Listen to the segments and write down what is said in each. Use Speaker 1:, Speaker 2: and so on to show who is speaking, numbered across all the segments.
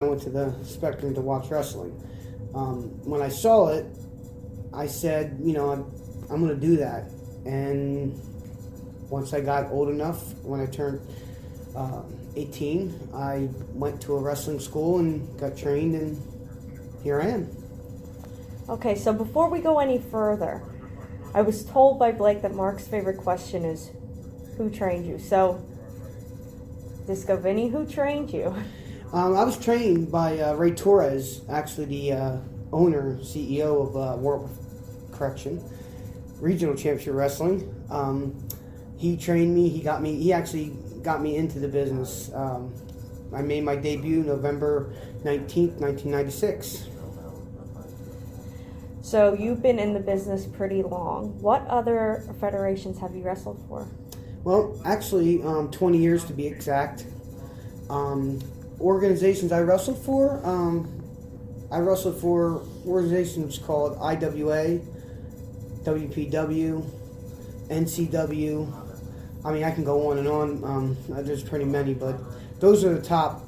Speaker 1: I went to the Spectrum to watch wrestling. When I saw it, I said, I'm going to do that. And once I got old enough, when I turned 18, I went to a wrestling school and got trained, and here I am.
Speaker 2: Okay, so before we go any further, I was told by Blake that Mark's favorite question is, who trained you? So, Disco Vinny, who trained you?
Speaker 1: I was trained by Ray Torres, actually the owner, CEO of World Correction, Regional Championship Wrestling. He trained me. He actually got me into the business. I made my debut November 19th, 1996.
Speaker 2: So you've been in the business pretty long. What other federations have you wrestled for?
Speaker 1: Well, actually, 20 years to be exact. Organizations I wrestled for organizations called IWA, WPW, NCW. I mean, I can go on and on. There's pretty many, but those are the top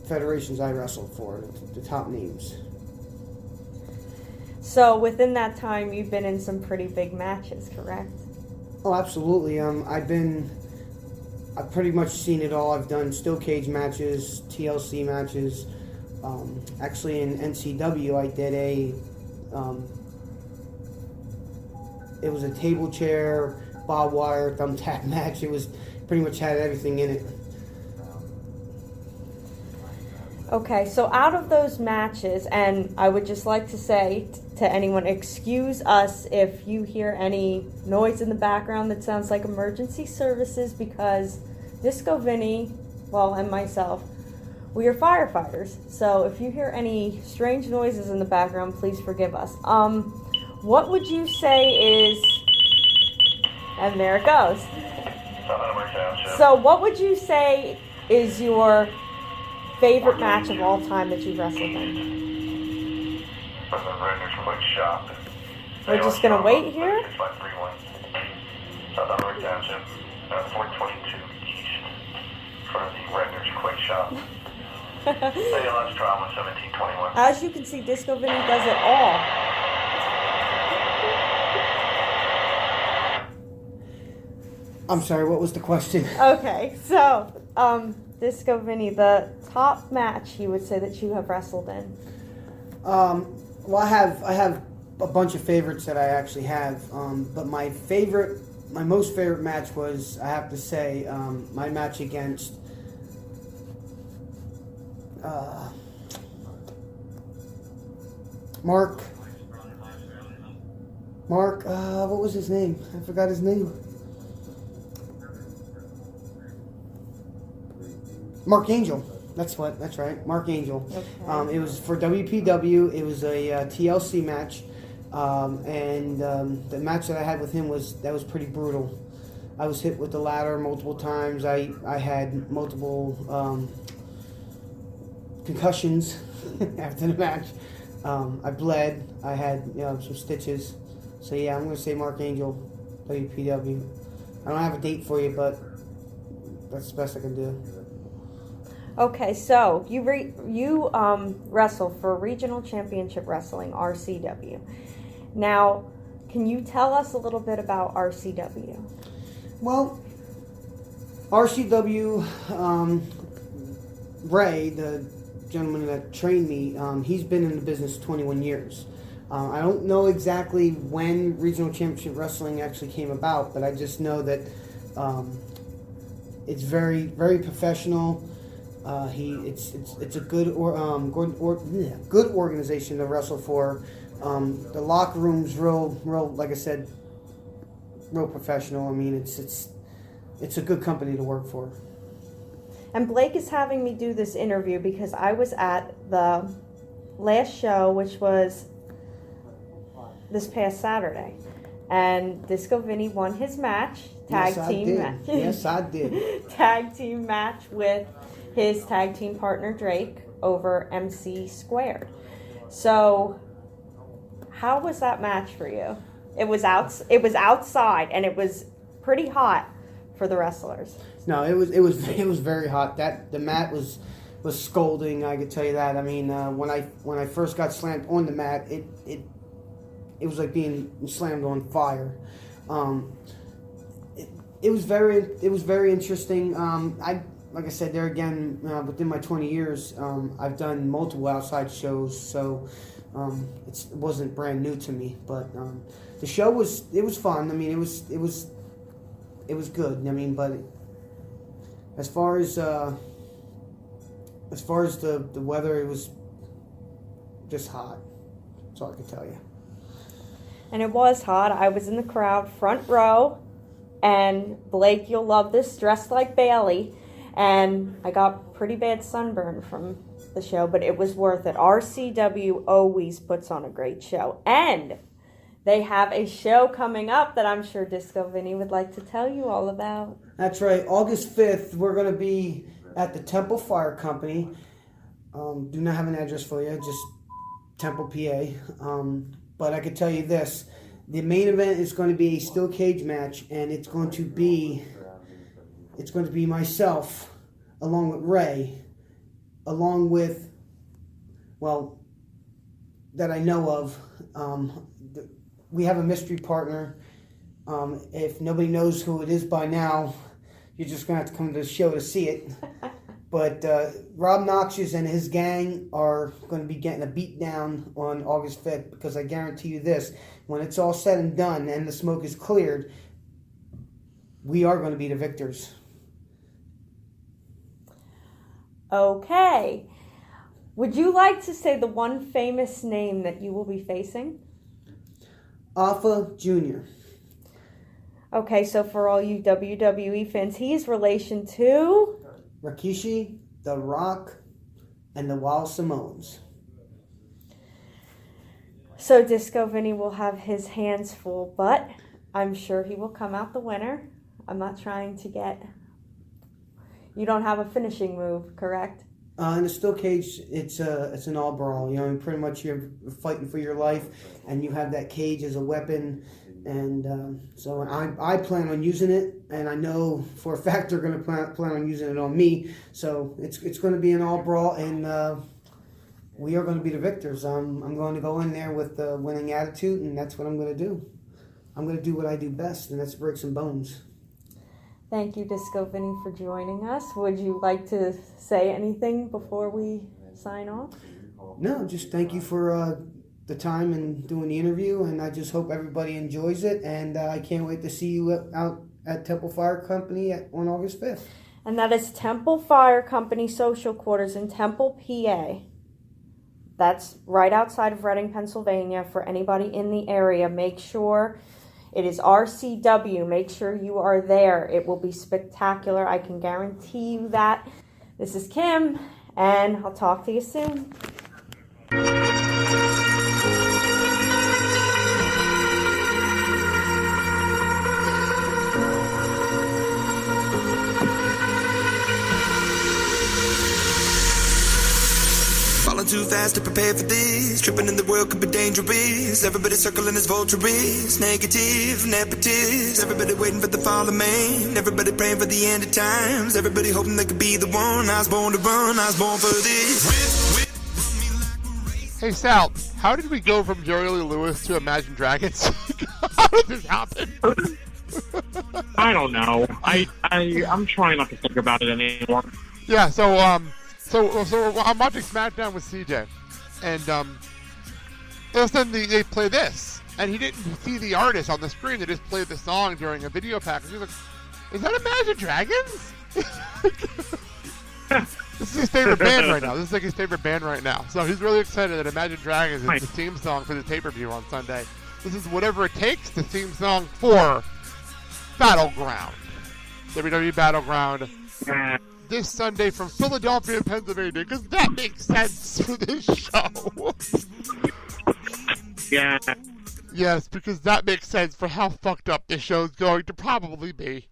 Speaker 1: federations I wrestled for, the top names.
Speaker 2: So within that time, you've been in some pretty big matches, correct?
Speaker 1: Oh, absolutely. I've pretty much seen it all. I've done steel cage matches, TLC matches. Actually, in NCW, I did it was a table chair, barbed wire, thumbtack match. It was pretty much had everything in it.
Speaker 2: Okay, so out of those matches, and I would just like to say to anyone, excuse us if you hear any noise in the background that sounds like emergency services, because Disco Vinny, and myself, we are firefighters. So if you hear any strange noises in the background, please forgive us. What would you say is, and there it goes. So what would you say is your favorite match of all time that you've wrestled in? We're just going to wait here? As you can see, Disco Vinny does it all.
Speaker 1: I'm sorry, what was the question?
Speaker 2: Okay, so, Disco Vinny, the top match you would say that you have wrestled in?
Speaker 1: Well, I have a bunch of favorites that I actually have, but my most favorite match was, I have to say, my match against Mark, what was his name? I forgot his name. Mark Angel. That's right. Mark Angel.
Speaker 2: Okay.
Speaker 1: It was for WPW. It was a TLC match. And the match that I had with him was pretty brutal. I was hit with the ladder multiple times. I had multiple concussions after the match. I bled. I had some stitches. So yeah, I'm going to say Mark Angel, WPW. I don't have a date for you, but that's the best I can do.
Speaker 2: Okay, so you wrestle for Regional Championship Wrestling, RCW. Now, can you tell us a little bit about RCW?
Speaker 1: Well, RCW, Ray, the gentleman that trained me, he's been in the business 21 years. I don't know exactly when Regional Championship Wrestling actually came about, but I just know that it's very, very professional. It's a good organization to wrestle for. The locker room's real, like I said, real professional. I mean, it's a good company to work for.
Speaker 2: And Blake is having me do this interview because I was at the last show, which was this past Saturday, and Disco Vinny won his match, tag team match.
Speaker 1: Yes, I did.
Speaker 2: Tag team match with his tag team partner Drake over MC Squared. So, how was that match for you? It was outside, and it was pretty hot for the wrestlers.
Speaker 1: No, it was very hot. The mat was was scolding. I could tell you that. I mean, when I first got slammed on the mat, it was like being slammed on fire. It was very interesting. Like I said, there again, within my 20 years, I've done multiple outside shows, so it wasn't brand new to me. But the show was fun. I mean, it was good. I mean, but as far as the weather, it was just hot. That's all I can tell you.
Speaker 2: And it was hot. I was in the crowd, front row, and Blake, you'll love this, dressed like Bailey. And I got pretty bad sunburn from the show, but it was worth it. RCW always puts on a great show. And they have a show coming up that I'm sure Disco Vinny would like to tell you all about.
Speaker 1: That's right. August 5th, we're going to be at the Temple Fire Company. Do not have an address for you, just Temple, PA. But I can tell you this. The main event is going to be a steel cage match, and it's going to be myself, along with Ray, along with, well, that I know of. We have a mystery partner. If nobody knows who it is by now, you're just going to have to come to the show to see it. But Rob Noxious and his gang are going to be getting a beat down on August 5th, because I guarantee you this, when it's all said and done and the smoke is cleared, we are going to be the victors.
Speaker 2: Okay. Would you like to say the one famous name that you will be facing?
Speaker 1: Alpha Jr.
Speaker 2: Okay, so for all you WWE fans, he's relation to
Speaker 1: Rikishi, The Rock, and the Wild Samoans.
Speaker 2: So Disco Vinny will have his hands full, but I'm sure he will come out the winner. I'm not trying to get... You don't have a finishing move, correct?
Speaker 1: In the steel cage, it's an all brawl. You know, pretty much you're fighting for your life, and you have that cage as a weapon. And so I plan on using it, and I know for a fact they're going to plan on using it on me. So it's going to be an all brawl, and we are going to be the victors. I'm going to go in there with a winning attitude, and that's what I'm going to do. I'm going to do what I do best, and that's break some bones.
Speaker 2: Thank you, Disco Vinny, for joining us. Would you like to say anything before we sign off?
Speaker 1: No, just thank you for the time and doing the interview, and I just hope everybody enjoys it, and I can't wait to see you out at Temple Fire Company on August 5th.
Speaker 2: And that is Temple Fire Company Social Quarters in Temple, PA. That's right outside of Reading, Pennsylvania. For anybody in the area, make sure it is RCW. Make sure you are there. It will be spectacular. I can guarantee you that. This is Kim, and I'll talk to you soon.
Speaker 3: Too fast to prepare for this. Tripping in the world could be dangerous. Everybody circling as vultures. Negative, nepotist. Everybody waiting for the fall of man. Everybody praying for the end of times. Everybody hoping they could be the one. I was born to run. I was born for this.
Speaker 4: Hey Sal, how did we go from Jerry Lee Lewis to Imagine Dragons? How did this happen?
Speaker 5: I don't know. I'm trying not to think about it anymore.
Speaker 4: Yeah, so I'm watching SmackDown with CJ, and all of a sudden they play this, and he didn't see the artist on the screen. They just played the song during a video package. He's like, "Is that Imagine Dragons?" This is his favorite band right now. This is like his favorite band right now. So he's really excited that Imagine Dragons is the theme song for the pay-per-view on Sunday. This is Whatever It Takes, the theme song for Battleground, WWE Battleground. This Sunday from Philadelphia, Pennsylvania, because that makes sense for this show.
Speaker 5: Yeah.
Speaker 4: Yes, because that makes sense for how fucked up this show's going to probably be.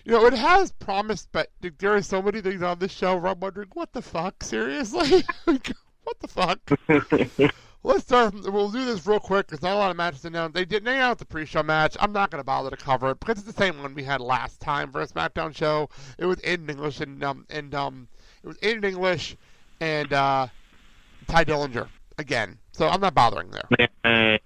Speaker 4: You know, it has promise, but there are so many things on this show where I'm wondering, what the fuck? Seriously? What the fuck? let's start. We'll do this real quick because not a lot of matches announced. They did announce the pre-show match. I'm not going to bother to cover it because it's the same one we had last time for a SmackDown show. It was in English and Ty Dillinger again. So I'm not bothering there.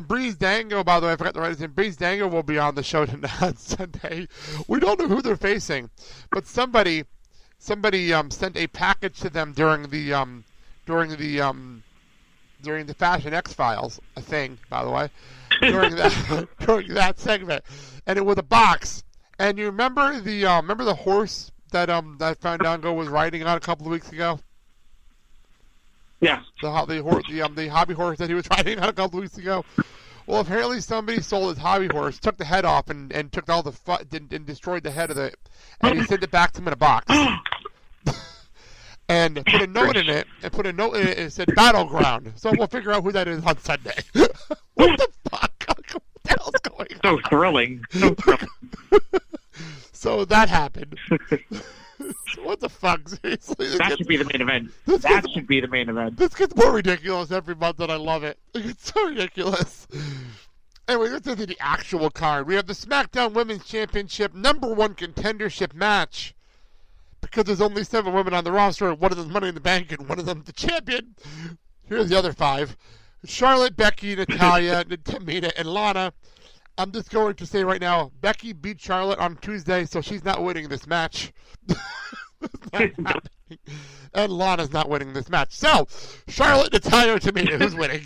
Speaker 4: Breeze Dango, by the way, I forgot to write his name. Breeze Dango will be on the show tonight on Sunday. We don't know who they're facing, but somebody sent a package to them during the Fashion X Files, a thing, by the way, during that segment, and it was a box. And you remember the horse that Fandango was riding on a couple of weeks ago?
Speaker 5: Yes.
Speaker 4: The hobby horse that he was riding on a couple of weeks ago. Well, apparently somebody sold his hobby horse, took the head off, and took all the and destroyed the head of it, and he sent it back to him in a box. And put a note in it, and said Battleground. So we'll figure out who that is on Sunday. What the fuck? What the hell's going on?
Speaker 5: So thrilling.
Speaker 4: So that happened. What the fuck? Seriously?
Speaker 5: That should be the main event. That should be the main event.
Speaker 4: This gets more ridiculous every month, and I love it. It's so ridiculous. Anyway, let's get to the actual card. We have the SmackDown Women's Championship #1 contendership match. Because there's only 7 women on the roster, one of them's Money in the Bank, and one of them's the champion. Here's the other 5. Charlotte, Becky, Natalya, Tamina, and Lana. I'm just going to say right now, Becky beat Charlotte on Tuesday, so she's not winning this match. And Lana's not winning this match. So, Charlotte, Natalya, or Tamina, who's winning?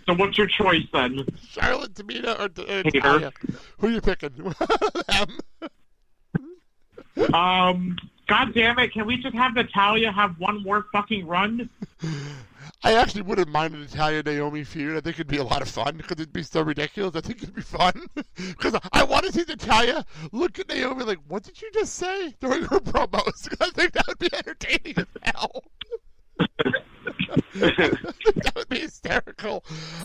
Speaker 5: So what's your choice then?
Speaker 4: Charlotte, Tamina, or Natalya? Who are you picking?
Speaker 5: God damn it, can we just have Natalya have one more fucking run?
Speaker 4: I actually wouldn't mind a Natalya-Naomi feud. I think it'd be a lot of fun because it'd be so ridiculous. I think it'd be fun. Because I want to see Natalya look at Naomi like, what did you just say? During her promos. I think that would be entertaining as hell. That would be hysterical.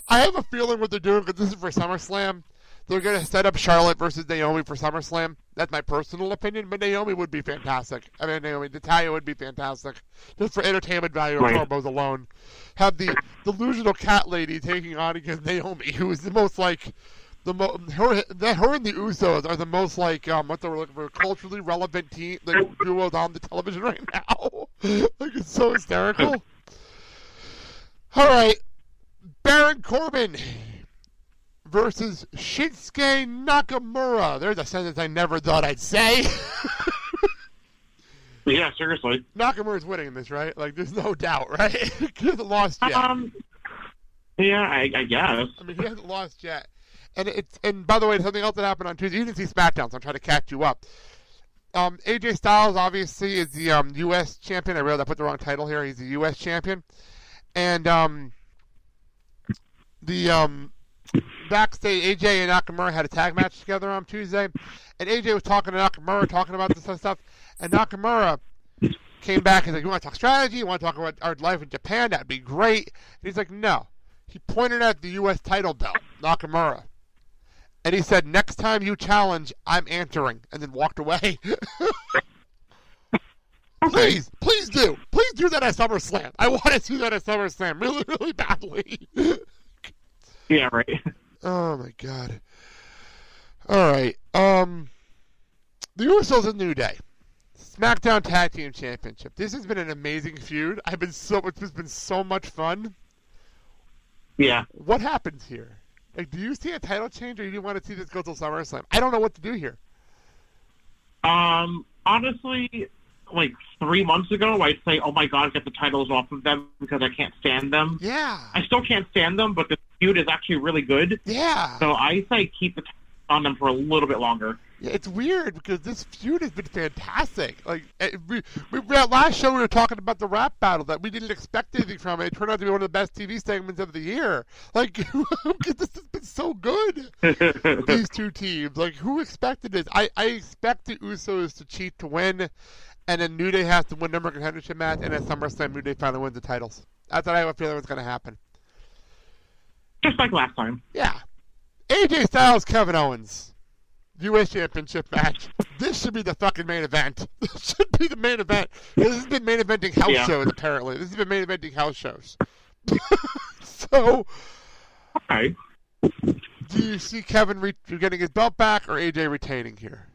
Speaker 4: I have a feeling what they're doing, because this is for SummerSlam, they're going to set up Charlotte versus Naomi for SummerSlam. That's my personal opinion, but Naomi would be fantastic. I mean, Natalya would be fantastic. Just for entertainment value of promos alone. Have the delusional cat lady taking on against Naomi, who is the most like, her and the Usos are the most like, what they're looking for, culturally relevant team, like, duos on the television right now. Like, it's so hysterical. All right, Baron Corbin versus Shinsuke Nakamura. There's a sentence I never thought I'd say.
Speaker 5: Yeah, seriously.
Speaker 4: Nakamura's winning this, right? Like, there's no doubt, right? He hasn't lost yet.
Speaker 5: Yeah, I guess.
Speaker 4: I mean, he hasn't lost yet. And by the way, something else that happened on Tuesday. You didn't see SmackDown, so I'm trying to catch you up. AJ Styles obviously is the U.S. champion. I realized I put the wrong title here. He's the U.S. champion. And the backstage, AJ and Nakamura had a tag match together on Tuesday, and AJ was talking to Nakamura, talking about this stuff, and Nakamura came back and said, "You want to talk strategy? You want to talk about our life in Japan? That'd be great." And he's like, "No." He pointed at the U.S. title belt, Nakamura, and he said, "Next time you challenge, I'm answering," and then walked away. Please do that at SummerSlam. I want to see that at SummerSlam really, really badly.
Speaker 5: Yeah, right.
Speaker 4: Oh my God. All right. The Usos and New Day, SmackDown Tag Team Championship. This has been an amazing feud. It's been so much fun.
Speaker 5: Yeah.
Speaker 4: What happens here? Like, do you see a title change, or do you want to see this go till SummerSlam? I don't know what to do here.
Speaker 5: Honestly, like 3 months ago, I'd say, "Oh my God, get the titles off of them because I can't stand them."
Speaker 4: Yeah.
Speaker 5: I still can't stand them, but the feud is actually really good.
Speaker 4: Yeah.
Speaker 5: So I say keep the titles on them for a little bit longer.
Speaker 4: Yeah, it's weird because this feud has been fantastic. Like, last show we were talking about the rap battle that we didn't expect anything from it. It turned out to be one of the best TV segments of the year. Like, this has been so good. These two teams. Like, who expected this? I expect the Usos to cheat to win, and then New Day has to win number contendership match, and at SummerSlam, New Day finally wins the titles. That's what I have a feeling was going to happen.
Speaker 5: Just like last time.
Speaker 4: Yeah. AJ Styles, Kevin Owens. U.S. Championship match. This should be the fucking main event. This should be the main event. This has been main eventing house shows, apparently. This has been main eventing house shows. So,
Speaker 5: Okay.
Speaker 4: do you see Kevin getting his belt back or AJ retaining here?